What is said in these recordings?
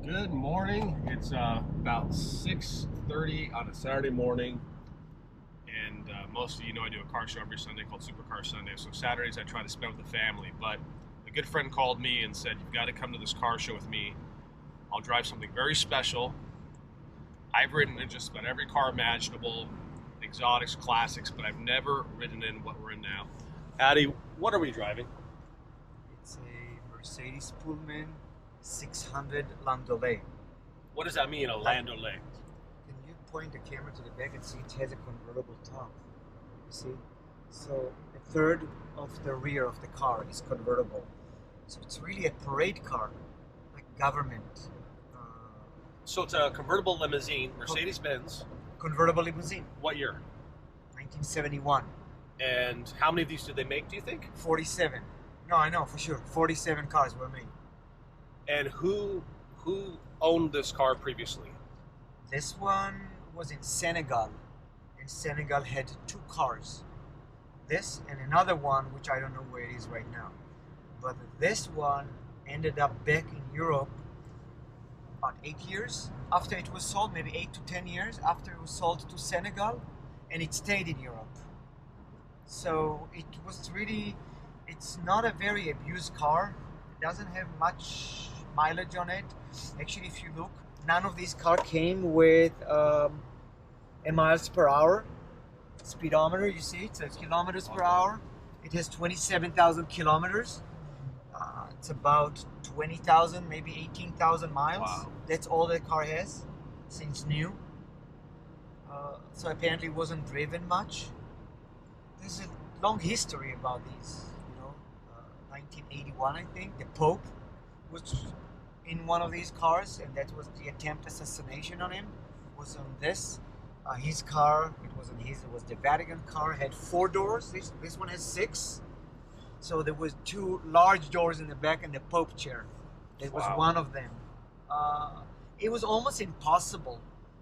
Good morning. It's about 6:30 on a Saturday morning, and most of you know I do a car show every Sunday called Supercar Sunday. So Saturdays I try to spend with the family. But a good friend called me and said, "You've got to come to this car show with me. I'll drive something very special." I've ridden in just about every car imaginable, exotics, classics, but I've never ridden in what we're in now. Addy, what are we driving? It's a Mercedes Pullman 600 Landaulet. What does that mean, a Landaulet? Can you point the camera to the back and see it has a convertible top? You see? So a third of the rear of the car is convertible. So it's really a parade car, like government. So it's a convertible limousine, Mercedes-Benz. Convertible limousine, What year? 1971. And how many of these did they make, do you think? 47. No, I know for sure. 47 cars were made. And who owned this car previously? This one was in Senegal, and Senegal had two cars. This and another one, which I don't know where it is right now. But this one ended up back in Europe about 8 years after it was sold, maybe 8 to 10 years after it was sold to Senegal, and it stayed in Europe. So it was really, it's not a very abused car. It doesn't have much mileage on it. Actually, if you look, none of these cars came with a miles per hour speedometer. You see, it says kilometers per hour. It has 27,000 kilometers. It's about 20,000, maybe 18,000 miles. Wow. That's all the car has since new. So apparently it wasn't driven much. There's a long history about these. 1981, I think, the Pope was in one of these cars, and that was the attempt assassination on him. Was on this. His car, it wasn't his, it was the Vatican car, had 4 doors. This one has 6. So there was 2 large doors in the back and the Pope chair. It was Wow. one of them. It was almost impossible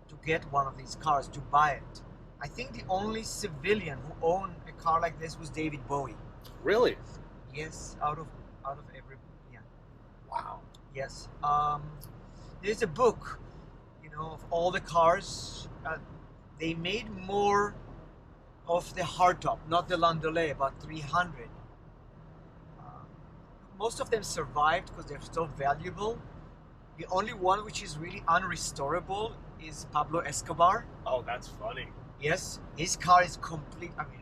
to get one of these cars, to buy it. I think the only civilian who owned a car like this was David Bowie. Really? Yes, out of every, yeah. Wow. Yes. There's a book, of all the cars. They made more of the hardtop, not the Landaulet, about 300. Most of them survived because they're still valuable. The only one which is really unrestorable is Pablo Escobar. Oh, that's funny. Yes, his car is complete. I mean,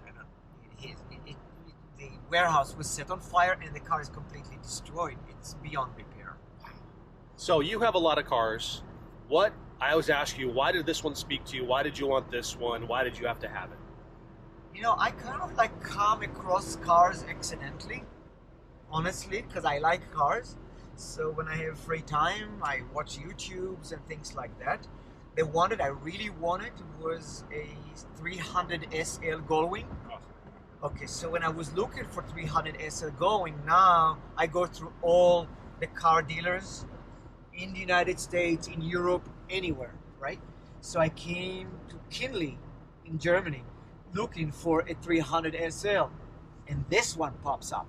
the warehouse was set on fire and the car is completely destroyed. It's beyond repair. So you have a lot of cars. I always ask you, why did this one speak to you? Why did you want this one? Why did you have to have it? I kind of like come across cars accidentally, honestly, because I like cars. So when I have free time, I watch YouTubes and things like that. The one that I really wanted was a 300 SL Gullwing. Okay, so when I was looking for 300 SL Gullwing, now I go through all the car dealers in the United States, in Europe, anywhere, right? So I came to Kinley in Germany looking for a 300 SL, and this one pops up.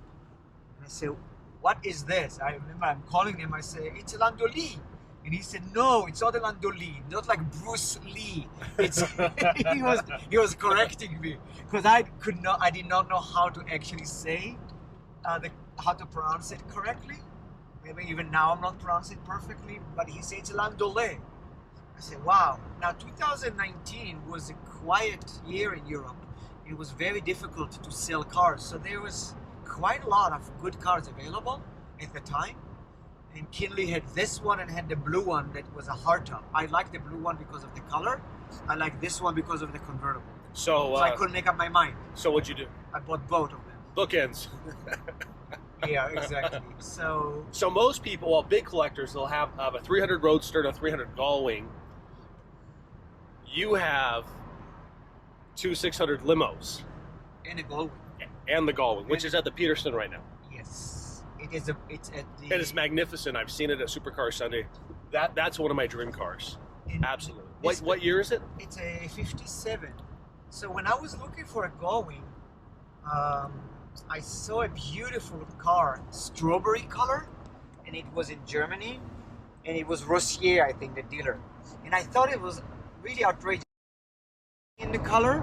And I say, "What is this?" I remember I'm calling him, I say, "It's a Landaulet." And he said, "No, it's not a Landaulet, not like Bruce Lee." It's he was correcting me because I did not know how to actually say how to pronounce it correctly. Maybe even now I'm not pronouncing it perfectly, but he said it's a Landaulet. I said, "Wow." Now 2019 was a quiet year in Europe. It was very difficult to sell cars, so there was quite a lot of good cars available at the time. And Kinley had this one and had the blue one that was a hardtop. I like the blue one because of the color. I like this one because of the convertible. So I couldn't make up my mind. So what'd you do? I bought both of them. Bookends. Yeah, exactly. So most people, well, big collectors, they'll have a 300 Roadster and a 300 Gullwing. You have 2 600 limos. and a Gullwing. And the Gullwing, which is at the Peterson right now. Yes. It's at the. It is magnificent. I've seen it at Supercar Sunday. That's one of my dream cars. Absolutely. What year is it? It's a 57. So when I was looking for a Gullwing, I saw a beautiful car, strawberry color, and it was in Germany. and it was Rossier, I think, the dealer. And I thought it was really outrageous in the color,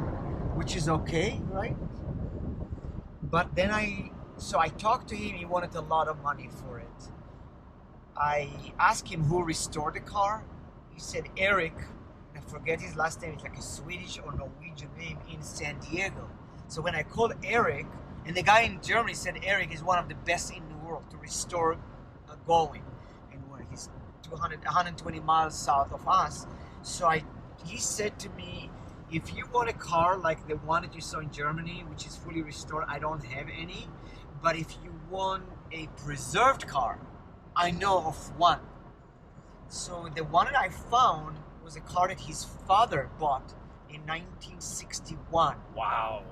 which is okay, right? But then I talked to him. He wanted a lot of money for it. I asked him who restored the car. He said Eric, and I forget his last name. It's like a Swedish or Norwegian name, in San Diego. So when I called Eric, and the guy in Germany said Eric is one of the best in the world to restore a Going, and he's 120 miles south of us. So he said to me, if you want a car like the one that you saw in Germany, which is fully restored, I don't have any. But if you want a preserved car, I know of one. So the one that I found was a car that his father bought in 1961. Wow.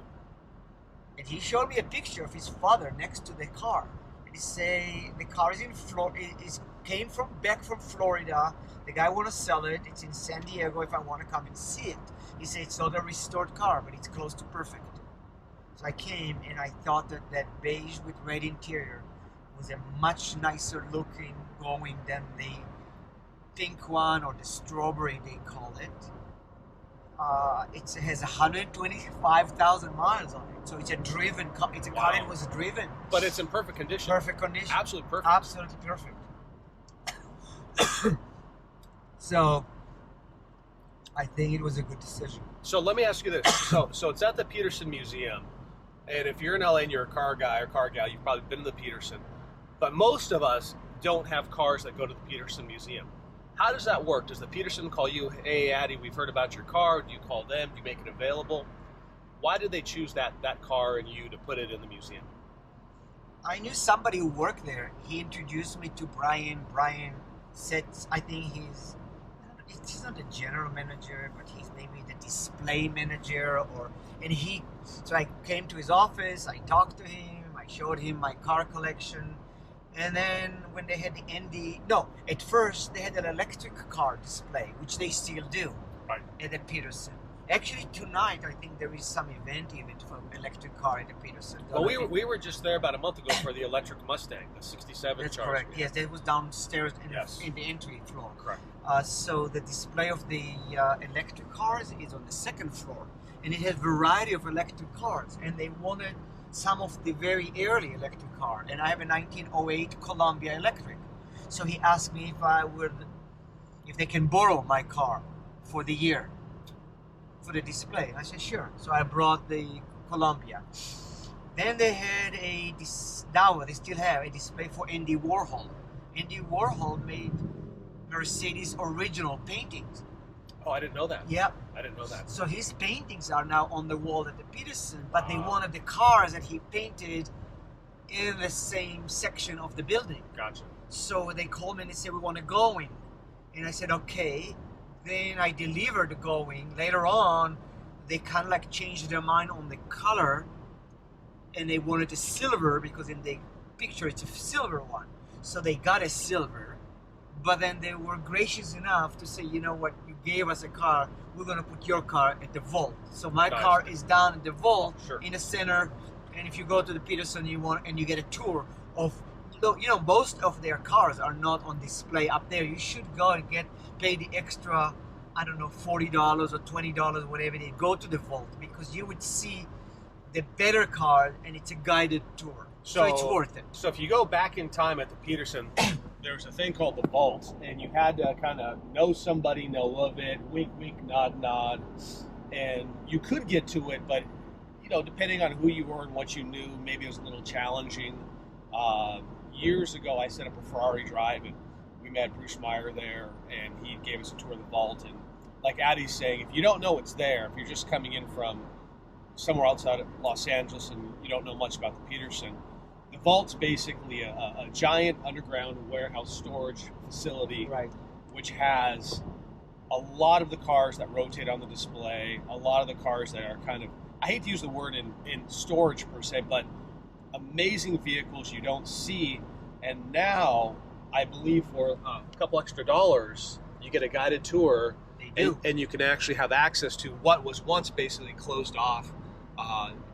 And he showed me a picture of his father next to the car. And he say the car is in Florida. It came back from Florida. The guy want to sell it. It's in San Diego. If I want to come and see it, he said it's not a restored car, but it's close to perfect. So I came, and I thought that beige with red interior was a much nicer looking Going than the pink one or the strawberry they call it. It has 125,000 miles on it, so it's a driven car. It's a car that was driven, but it's in perfect condition. Perfect condition, absolutely perfect, absolutely perfect. So I think it was a good decision. So let me ask you this: so it's at the Peterson Museum, and if you're in LA and you're a car guy or car gal, you've probably been to the Peterson. But most of us don't have cars that go to the Peterson Museum. How does that work? Does the Peterson call you, hey, Addy, we've heard about your car? Do you call them? Do you make it available? Why did they choose that car and you to put it in the museum? I knew somebody who worked there. He introduced me to Brian. Brian said, I think he's not the general manager, but he's maybe the display manager. So I came to his office, I talked to him, I showed him my car collection. And then when they had at first they had an electric car display, which they still do, right, at the Peterson. Actually, tonight I think there is some event even for electric car at the Peterson. Well, we were just there about a month ago for the electric Mustang, the 67 That's Charger. correct. Yes, that was downstairs in the entry floor. Correct. So the display of the electric cars is on the second floor, and it has a variety of electric cars, and they wanted some of the very early electric car, and I have a 1908 Columbia electric. So he asked me if they can borrow my car for the year, for the display. And I said sure. So I brought the Columbia. Then they had now they still have a display for Andy Warhol. Andy Warhol made Mercedes original paintings. Oh, I didn't know that. Yep. I didn't know that. So his paintings are now on the wall at the Peterson, but they wanted the cars that he painted in the same section of the building. Gotcha. So they called me and they said, we want a Going. And I said, okay. Then I delivered the Going. Later on, they kind of like changed their mind on the color, and they wanted a silver because in the picture it's a silver one. So they got a silver. But then they were gracious enough to say, you know what, you gave us a car, we're going to put your car at the vault. So my car is down at the vault in the center, and if you go to the Peterson, you get a tour of, most of their cars are not on display up there. You should go and pay the extra, I don't know, $40 or $20, whatever they go to the vault, because you would see the better car, and it's a guided tour. So it's worth it. So if you go back in time at the Peterson, there was a thing called the vault, and you had to kind of know somebody, know of it, wink, wink, nod, nod, and you could get to it, but depending on who you were and what you knew, maybe it was a little challenging. Years ago, I set up a Ferrari drive, and we met Bruce Meyer there, and he gave us a tour of the vault. And like Addy's saying, if you don't know it's there, if you're just coming in from somewhere outside of Los Angeles and you don't know much about the Peterson, the vault's basically a giant underground warehouse storage facility, right, which has a lot of the cars that rotate on the display, a lot of the cars that are kind of, I hate to use the word in storage per se, but amazing vehicles you don't see. And now, I believe for a couple extra dollars, you get a guided tour, and you can actually have access to what was once basically closed off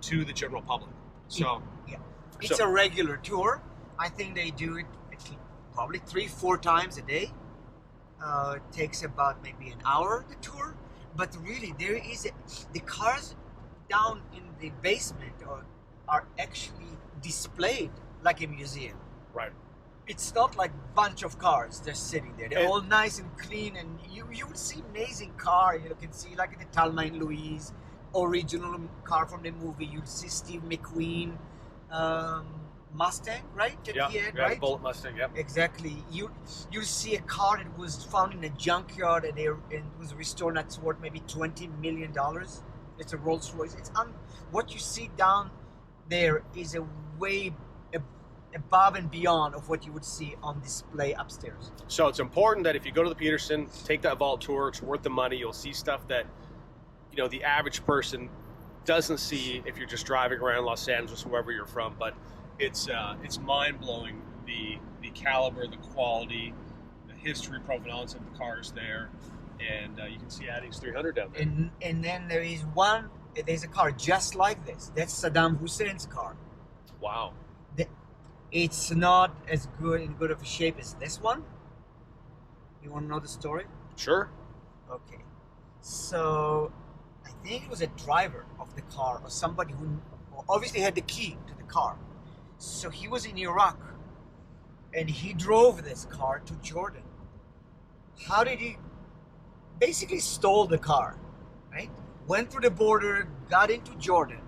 to the general public. So yeah. It's a regular tour. I think they do it probably 3-4 times a day. takes about maybe an hour the tour. But really, the cars down in the basement are actually displayed like a museum. Right. It's not like a bunch of cars just sitting there. They're all nice and clean, and you would see amazing car. You can see like the Thelma and Louise original car from the movie. You'd see Steve McQueen Mustang, right? That he had, right? Bullet Mustang. Yep. Exactly. You see a car that was found in a junkyard and it was restored. That's worth maybe $20 million. It's a Rolls Royce. What you see down there is a way above and beyond of what you would see on display upstairs. So it's important that if you go to the Peterson, take that vault tour. It's worth the money. You'll see stuff that the average person doesn't see if you're just driving around Los Angeles, wherever you're from. But it's mind-blowing, the caliber, the quality, the history, provenance of the cars there, and you can see Adding's 300 down there. And then there's a car just like this. That's Saddam Hussein's car. Wow. It's not as good of a shape as this one. You want to know the story? Sure. Okay. So I think it was a driver of the car or somebody who obviously had the key to the car. So he was in Iraq and he drove this car to Jordan. How did he? Basically stole the car, right? Went through the border, got into Jordan.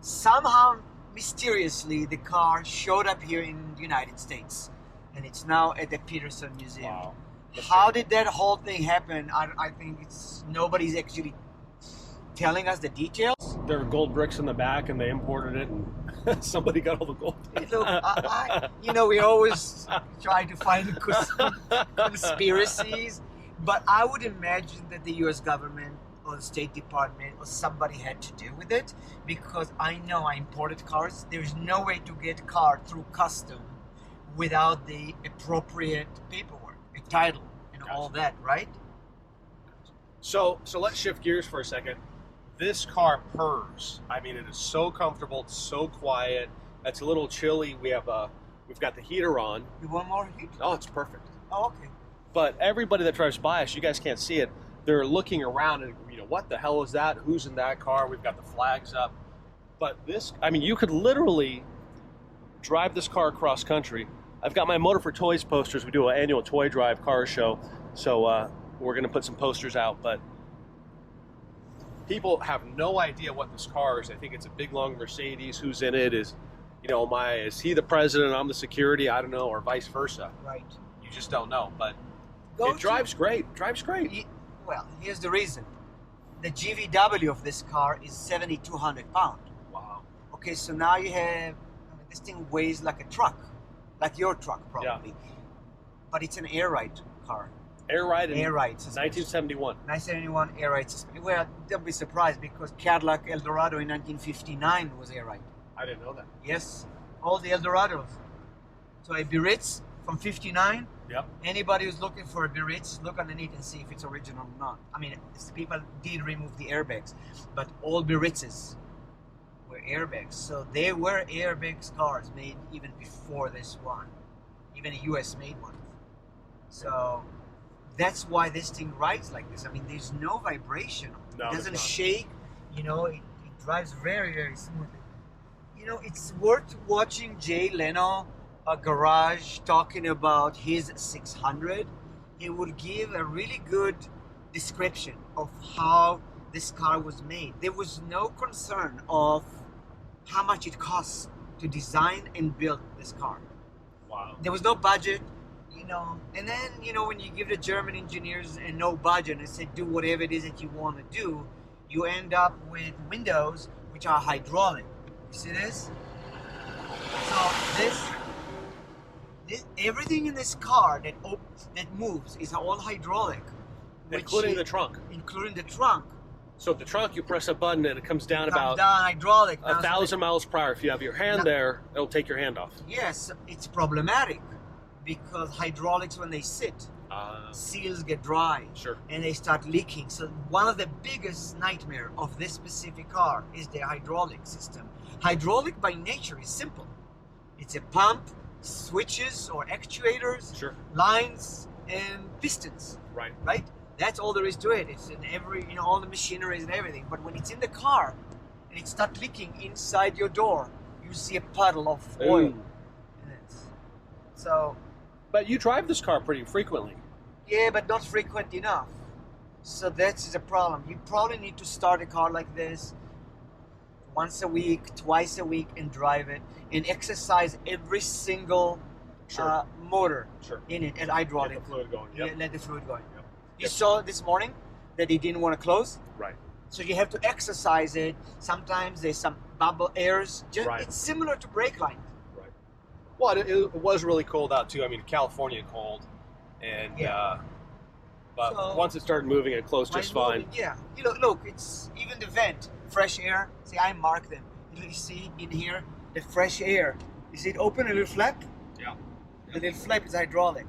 Somehow, mysteriously, the car showed up here in the United States, and it's now at the Peterson Museum. Wow. How did that whole thing happen? I think nobody's actually telling us the details. There were gold bricks in the back, and they imported it, and somebody got all the gold. Look, we always try to find conspiracies, but I would imagine that the U.S. government or the State Department or somebody had to do with it, because I know I imported cars. There's no way to get a car through custom without the appropriate paperwork, a title, and all that, right? So let's shift gears for a second. This car purrs. I mean, it is so comfortable, it's so quiet. It's a little chilly. We've got the heater on. You want more heat? Oh, it's perfect. Oh, okay. But everybody that drives by us, you guys can't see it, they're looking around and, what the hell is that? Who's in that car? We've got the flags up. But you could literally drive this car across country. I've got my Motor for Toys posters. We do an annual toy drive car show. So we're going to put some posters out. But people have no idea what this car is. I think it's a big, long Mercedes. Who's in it? Is he the president? I'm the security? I don't know, or vice versa. Right. You just don't know. But it drives great. Drives great. Well, here's the reason. The GVW of this car is 7,200 pounds. Wow. Okay, so now you have, this thing weighs like a truck, like your truck probably. Yeah. But it's an air ride car. Air ride? Air ride. 1971. 1971 air ride suspension. Well, don't be surprised because Cadillac Eldorado in 1959 was air ride. I didn't know that. Yes, all the Eldorados. So a Biarritz from 59. Yep. Anybody who's looking for a Biarritz, look underneath and see if it's original or not. I mean, people did remove the airbags, but all Biarritzes were airbags. So there were airbags cars made even before this one, even a US made one. So that's why this thing rides like this. I mean, there's no vibration. No, it doesn't shake. It drives very, very smoothly. It's worth watching Jay Leno a garage talking about his 600. He would give a really good description of how this car was made. There was no concern of how much it costs to design and build this car. Wow. There was no budget, and then, when you give the German engineers a no budget and say do whatever it is that you want to do, you end up with windows which are hydraulic. You see this? So this everything in this car that moves is all hydraulic, including the trunk. Including the trunk. So the trunk, you press a button and it comes down about hydraulic 1,000 miles per hour. If you have your hand there, it'll take your hand off. Yes, it's problematic because hydraulics, when they sit, seals get dry. Sure. And they start leaking. So one of the biggest nightmare of this specific car is the hydraulic system. Hydraulic by nature is simple. It's a pump, switches or actuators, sure, lines, and pistons. Right. Right? That's all there is to it. It's in every, all the machineries and everything. But when it's in the car and it starts leaking inside your door, you see a puddle of oil Ooh. in it. So, But you drive this car pretty frequently. yeah, but not frequent enough. So that's the problem. You probably need to start a car like this once a week, twice a week, and drive it and exercise every single motor in it and hydraulic. Get the fluid going. Yep. Yeah, let the fluid going. Yep. You saw this morning that it didn't want to close. Right. So you have to exercise it. Sometimes there's some bubble airs. Right. It's similar to brake line. Right. Well, it was really cold out too. I mean, California cold, and but So, once it started moving, it closed just fine. Yeah. Look, it's even the vent, fresh air. See, I marked them. You see in here the fresh air. You see it open a little flap? Yeah. The little flap is hydraulic.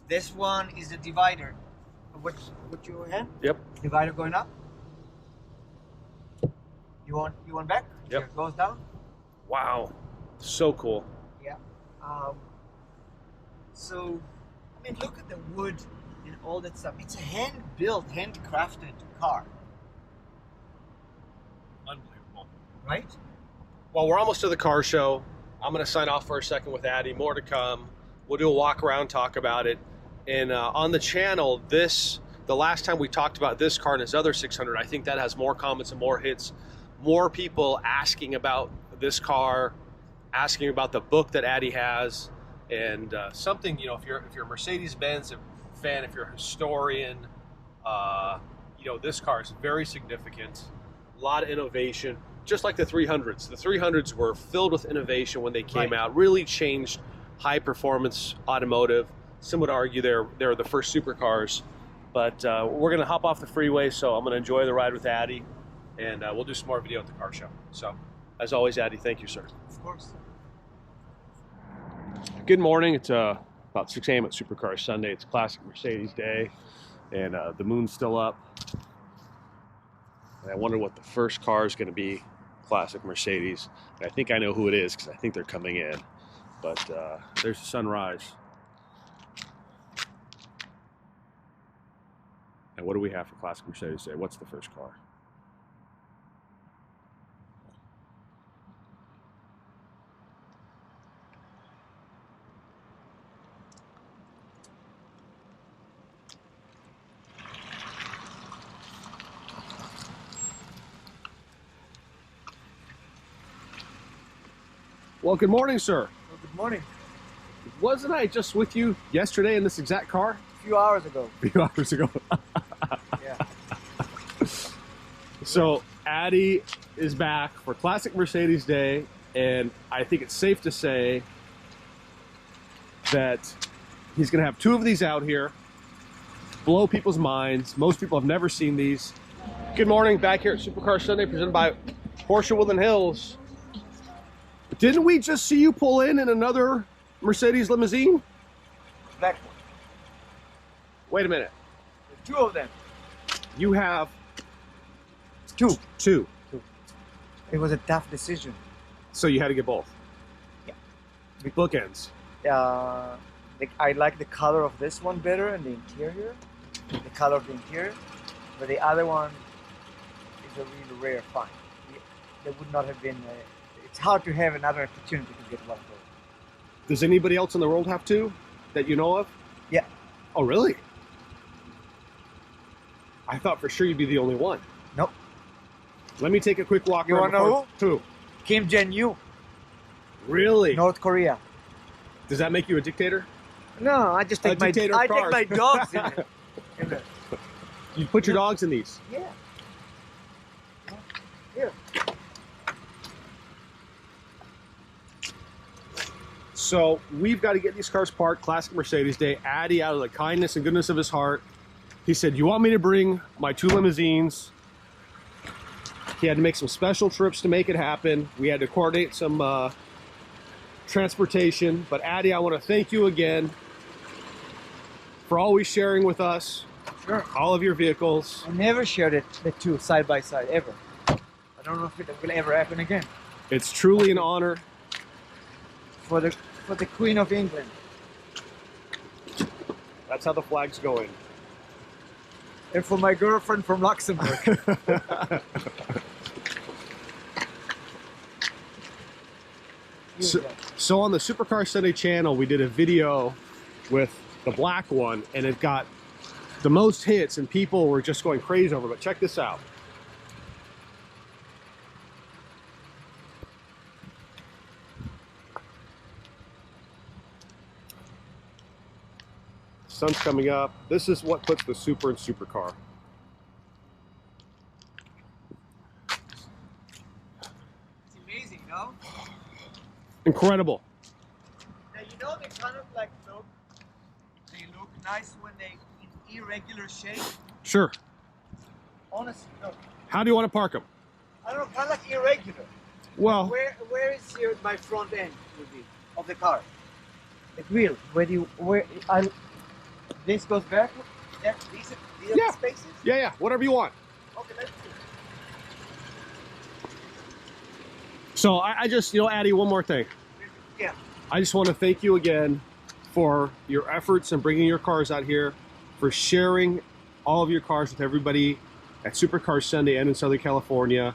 This one is the divider. What you hand? Yep. Divider going up. You want back? Yep. Here, goes down. Wow. So cool. Yeah. So, I mean, look at the wood and all that stuff. It's a hand-built, handcrafted car, Unbelievable. right? Well, we're almost to the car show. I'm going to sign off for a second with Addy. More to come. We'll do a walk around, talk about it. And on the channel, the last time we talked about this car and his other 600, I think that has more comments and more hits. More people asking about this car, asking about the book that Addy has, and something, if you're a Mercedes-Benz fan, if you're a historian, this car is very significant. A lot of innovation, just like the 300s. The 300s were filled with innovation when they came out, really changed high performance automotive. Some would argue they're the first supercars. But we're going to hop off the freeway, so I'm going to enjoy the ride with Addy, and we'll do some more video at the car show. So, as always, Addy, thank you, sir. Of course. Good morning. It's about 6 a.m. at Supercar Sunday. It's Classic Mercedes Day, and the moon's still up. And I wonder what the first car is going to be, Classic Mercedes. And I think I know who it is because I think they're coming in. But there's the sunrise. And what do we have for Classic Mercedes Day? What's the first car? Well, good morning, sir. Well, good morning. Wasn't I just with you yesterday in this exact car? A few hours ago. A few hours ago. Yeah. So Addy is back for Classic Mercedes Day, and I think it's safe to say that he's going to have 2 of these out here, blow people's minds. Most people have never seen these. Good morning, back here at Supercar Sunday, presented by Porsche Woodland Hills. Didn't we just see you pull in another Mercedes limousine? Back. Wait a minute. 2 of them. You have 2. 2. It was a tough decision. So you had to get both? Yeah. Bookends. I like the color of this one better and the interior. The color of the interior. But the other one is a really rare find. There would not have been... it's hard to have another opportunity to get one of those. Does anybody else in the world have 2 that you know of? Yeah. Oh, really? I thought for sure you'd be the only one. Nope. Let me take a quick walk. You around wanna know who? Kim Jong-un, Really? North Korea. Does that make you a dictator? No, I just take dictator of I take cars. my dogs in it. In it. You put your dogs in these? Yeah. Here. So we've got to get these cars parked. Classic Mercedes Day. Addy, out of the kindness and goodness of his heart, he said, you want me to bring my 2 limousines? He had to make some special trips to make it happen. We had to coordinate some transportation. But Addy, I want to thank you again for always sharing with us. Sure. All of your vehicles. I never shared the 2 side by side ever. I don't know if it will ever happen again. It's truly an honor. For the Queen of England. That's how the flags go in. And for my girlfriend from Luxembourg. So on the Supercar Sunday channel, we did a video with the black one, and it got the most hits, and people were just going crazy over it. But check this out. Sun's coming up. This is what puts the super in supercar. It's amazing, no? Incredible. Now, you know, they kind of like look, they look nice when they in irregular shape. Sure. Honestly, no. How do you want to park them? I don't know, kind of like irregular. Well, Where is your, my front end would be of the car? The wheel. This goes back. These are Yeah. the spaces. yeah, whatever you want. Okay, let's see. So I just, you know, Addie, one more thing. Yeah. I just want to thank you again for your efforts in bringing your cars out here, for sharing all of your cars with everybody at Supercar Sunday and in Southern California.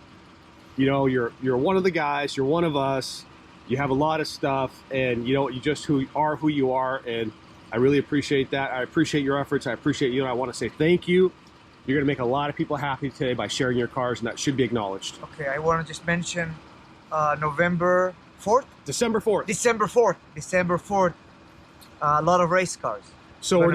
You know, you're one of the guys, you're one of us, you have a lot of stuff, and you know, you just who you are, and I really appreciate that. I appreciate your efforts, I appreciate you, and I want to say thank you. You're going to make a lot of people happy today by sharing your cars, and that should be acknowledged. Okay, I want to just mention November 4th? December 4th. December 4th. December 4th. A lot of race cars. So we're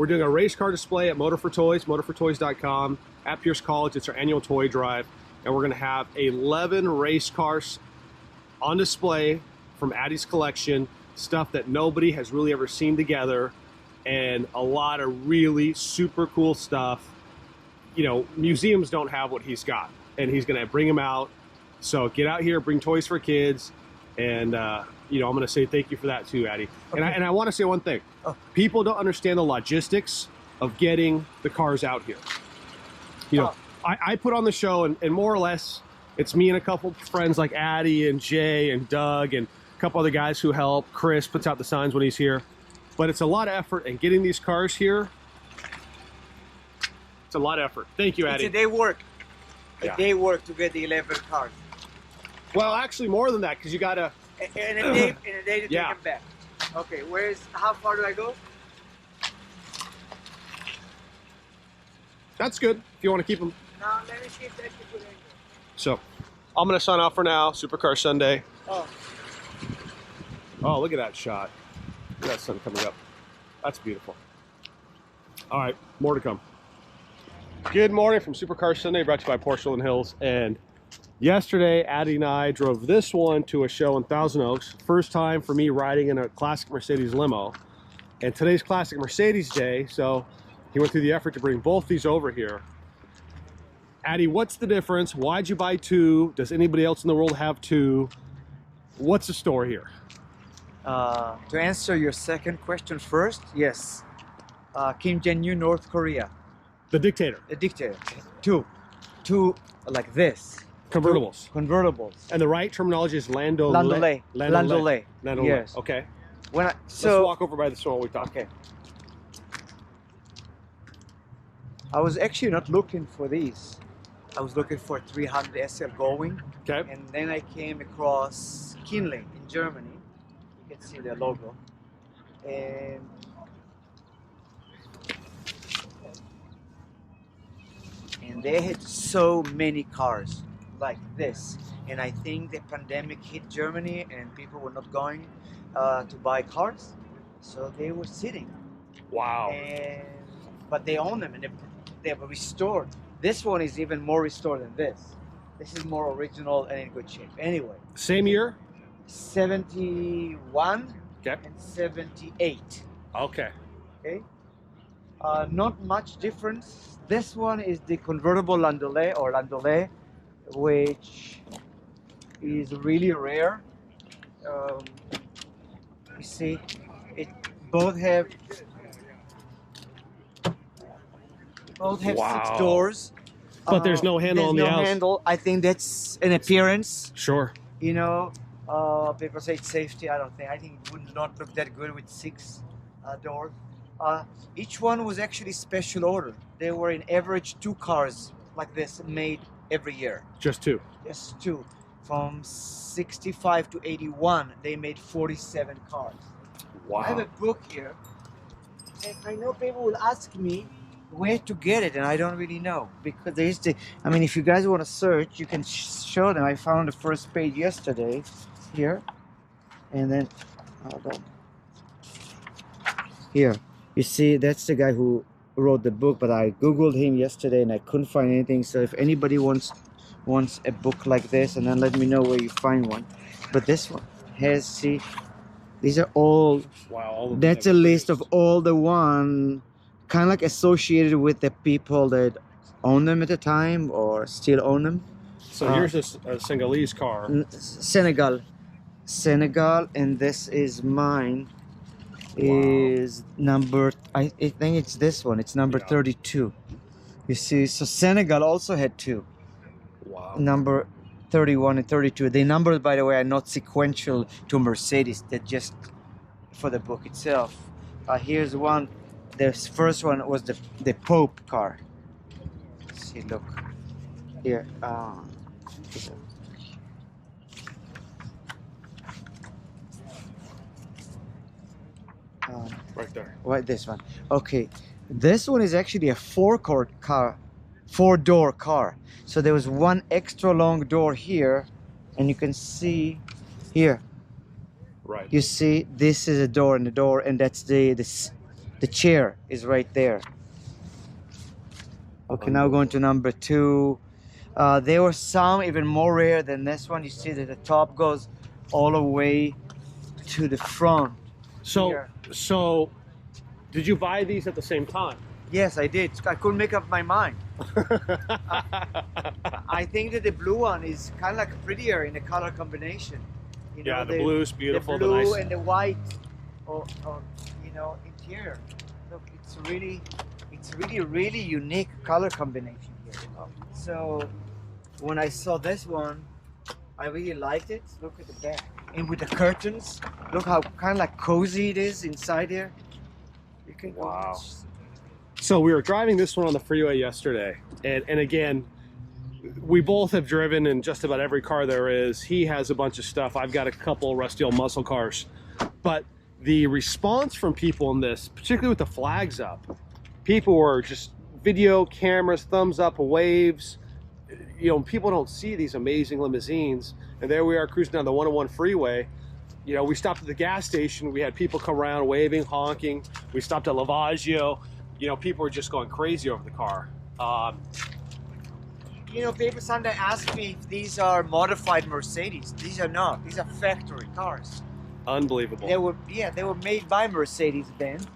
doing a race car display at Motor for Toys, motorfortoys.com, at Pierce College. It's our annual toy drive, and we're going to have 11 race cars on display from Addie's collection, stuff that nobody has really ever seen together, and a lot of really super cool stuff. You know, museums don't have what he's got, and he's going to bring them out. So get out here, bring toys for kids, and you know, I'm going to say thank you for that too, Addie. Okay. And I want to say one thing. Oh. People don't understand the logistics of getting the cars out here. You know, I put on the show, and more or less, it's me and a couple friends like Addie and Jay and Doug and a couple other guys who help. Chris puts out the signs when he's here. But it's a lot of effort, and getting these cars here, it's a lot of effort. Thank you, Addie. It's a day work. A day work to get the 11 cars. Well, actually more than that, because you got to... And a day to take them back. Okay, how far do I go? That's good, if you want to keep them. Now, let me see if that's a good angle. So, I'm going to sign off for now. Supercar Sunday. Oh, look at that shot. Look at that sun coming up. That's beautiful. All right, more to come. Good morning from Supercar Sunday, brought to you by Woodland Hills. And yesterday, Addie and I drove this one to a show in Thousand Oaks. First time for me riding in a classic Mercedes limo. And today's classic Mercedes day, so he went through the effort to bring both these over here. Addie, what's the difference? Why'd you buy two? Does anybody else in the world have two? What's the story here? To answer your second question first, yes. Kim Jong-un, North Korea. The dictator. The dictator. Two like this. Convertibles. Convertibles. And the right terminology is Landaulet. Landaulet. Yes. Okay. So let's walk over by the store while we talk. Okay. I was actually not looking for these. I was looking for 300 SL going. Okay. And then I came across Kinley in Germany. You can see their logo. And they had so many cars like this. And I think the pandemic hit Germany and people were not going to buy cars. So they were sitting. Wow. But they own them and they were restored. This one is even more restored than this. This is more original and in good shape. Anyway. Same year? 71 okay. And 78. Okay. Okay. Not much difference. This one is the convertible Landaulet, which is really rare. You see, both have wow. 6 doors. But there's no handle on the outside. Handle. I think that's an appearance. Sure. You know, people say it's safety. I don't think. I think it would not look that good with 6 doors. Each one was actually special order. They were in average 2 cars like this made every year. Just two. Yes, 2. From 65 to 81, they made 47 cars. Wow. I have a book here, and I know people will ask me where to get it, and I don't really know because there's the. I mean, if you guys want to search, you can show them. I found the first page yesterday, here, and then hold on. Here, you see, that's the guy who wrote the book, but I googled him yesterday and I couldn't find anything. So if anybody wants a book like this, and then let me know where you find one. But this one has, see, these are all. Wow. All That's a list of all the one kind of like associated with the people that own them at the time or still own them. So here's a Senegalese car. Senegal, and this is mine. Is number, I think it's this one. It's number 32. You see, so Senegal also had 2. Wow. Number 31 and 32. The numbers, by the way, are not sequential to Mercedes. They're just for the book itself. Here's one. The first one was the Pope car. See, look here. Right there. What, this one? Okay, this one is actually a 4-door car. So there was one extra long door here, and you can see here. Right. You see, this is a door, and that's the chair is right there. Okay, now going to number 2. There were some even more rare than this one. You see that the top goes all the way to the front. So, did you buy these at the same time? Yes, I did. I couldn't make up my mind. I think that the blue one is kind of like prettier in the color combination. You know, the blue's beautiful. The blue nice... and the white, or interior. Look, it's really unique color combination here. So, when I saw this one, I really liked it. Look at the back. And with the curtains, look how kind of like cozy it is inside here. You can wow. So we were driving this one on the freeway yesterday, and again, we both have driven in just about every car there is. He has a bunch of stuff. I've got a couple rusty old muscle cars. But the response from people in this, particularly with the flags up, people were just video cameras, thumbs up, waves. You know, people don't see these amazing limousines. And there we are cruising down the 101 freeway. You know, we stopped at the gas station. We had people come around waving, honking. We stopped at Lavaggio. You know, people were just going crazy over the car. You know, people sometimes ask me if these are modified Mercedes. These are not. These are factory cars. Unbelievable. They were made by Mercedes-Benz.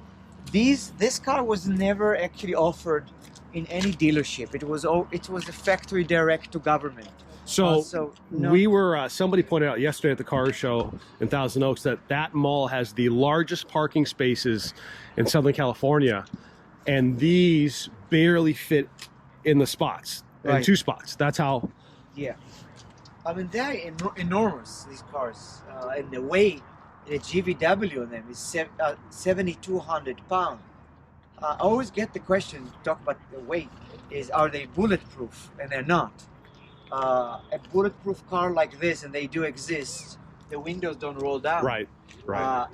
This car was never actually offered in any dealership. It was a factory direct to government. So we were, somebody pointed out yesterday at the car show in Thousand Oaks that mall has the largest parking spaces in Southern California, and these barely fit in the spots, in 2 spots. That's how. Yeah, I mean they're enormous, these cars, and the weight, the GVW on them is 7,200 pounds. I always get the question, talk about the weight, are they bulletproof? And they're not. A bulletproof car like this, and they do exist, the windows don't roll down. Right.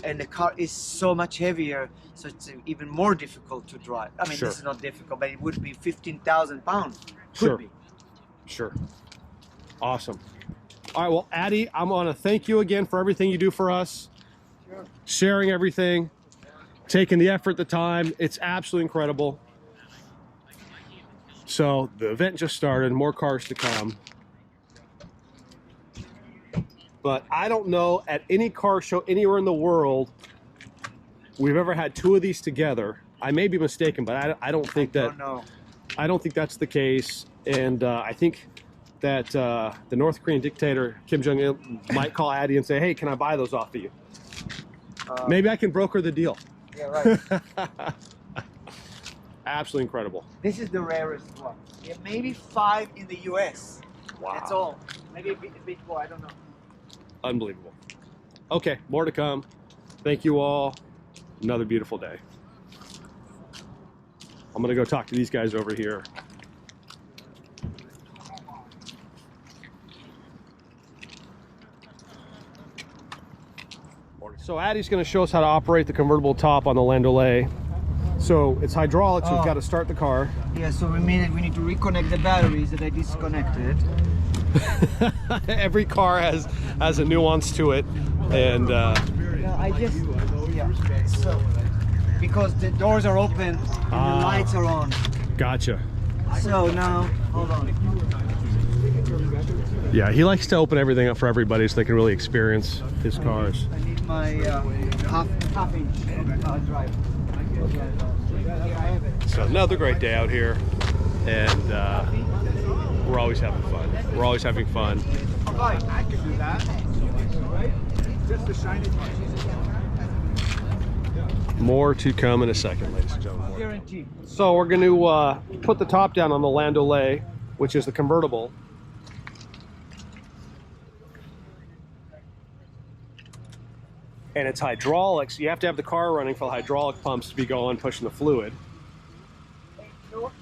And the car is so much heavier, so it's even more difficult to drive. I mean, This is not difficult, but it would be 15,000 pounds. Could be. Sure. Awesome. All right, well, Addy, I'm going to thank you again for everything you do for us. Sure. Sharing everything, taking the effort, the time. It's absolutely incredible. So the event just started, more cars to come. But I don't know at any car show anywhere in the world we've ever had 2 of these together. I may be mistaken, but I don't think that. I don't think that's the case. And I think that the North Korean dictator Kim Jong-il might call Addy and say, "Hey, can I buy those off of you? Maybe I can broker the deal." Yeah, right. Absolutely incredible. This is the rarest one. Yeah, maybe 5 in the US. Wow. That's all. Maybe a bit more, I don't know. Unbelievable. Okay, more to come. Thank you all. Another beautiful day. I'm gonna go talk to these guys over here. So Addie's gonna show us how to operate the convertible top on the Landaulet. So it's hydraulic, so we've got to start the car. Yeah, so we need to reconnect the batteries that I disconnected. Every car has a nuance to it, and Yeah, so because the doors are open and the lights are on. gotcha. So now, hold on. Yeah, he likes to open everything up for everybody so they can really experience his cars. I need my half inch drive. So another great day out here, and we're always having fun. We're always having fun. I can do that. Just the shiny part. More to come in a second, ladies and gentlemen. Guaranteed. So we're going to put the top down on the Landaulet, which is the convertible. And it's hydraulics. You have to have the car running for the hydraulic pumps to be going, pushing the fluid. When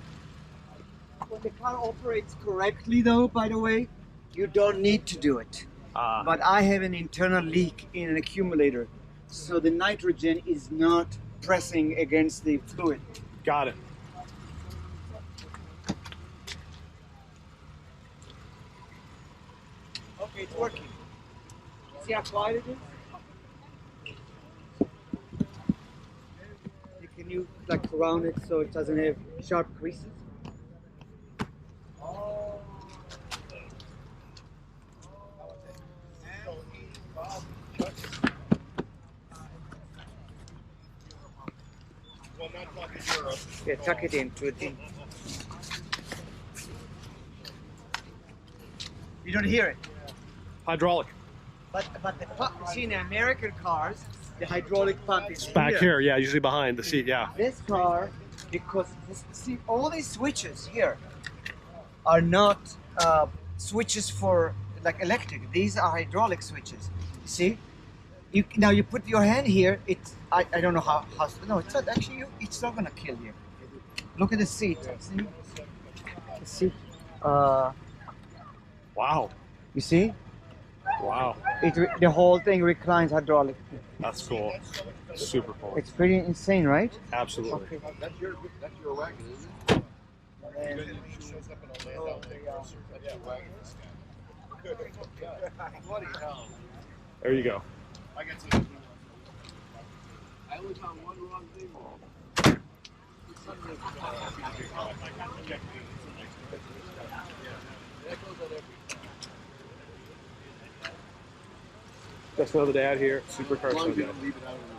the car operates correctly, though, by the way, you don't need to do it. But I have an internal leak in an accumulator, so the nitrogen is not pressing against the fluid. Got it. Okay, it's working. See how quiet it is? Can you like round it so it doesn't have sharp creases? Yeah, tuck it into it. You don't hear it. Hydraulic. But the pump, see, in the American cars, the hydraulic pump is Back here, yeah, usually behind the seat, yeah. This car, because see, all these switches here are not switches for like electric. These are hydraulic switches. See, now you put your hand here. It's I don't know how no, it's not actually. It's not gonna kill you. Look at the seat. See, the seat. Wow. You see? Wow. The whole thing reclines hydraulic. That's cool. Super cool. It's pretty insane, right? Absolutely. Okay. That's your wagon, isn't it? There you go. I only found one wrong thing. Just another day out here, Supercar As long as you Sunday. don't leave it out of the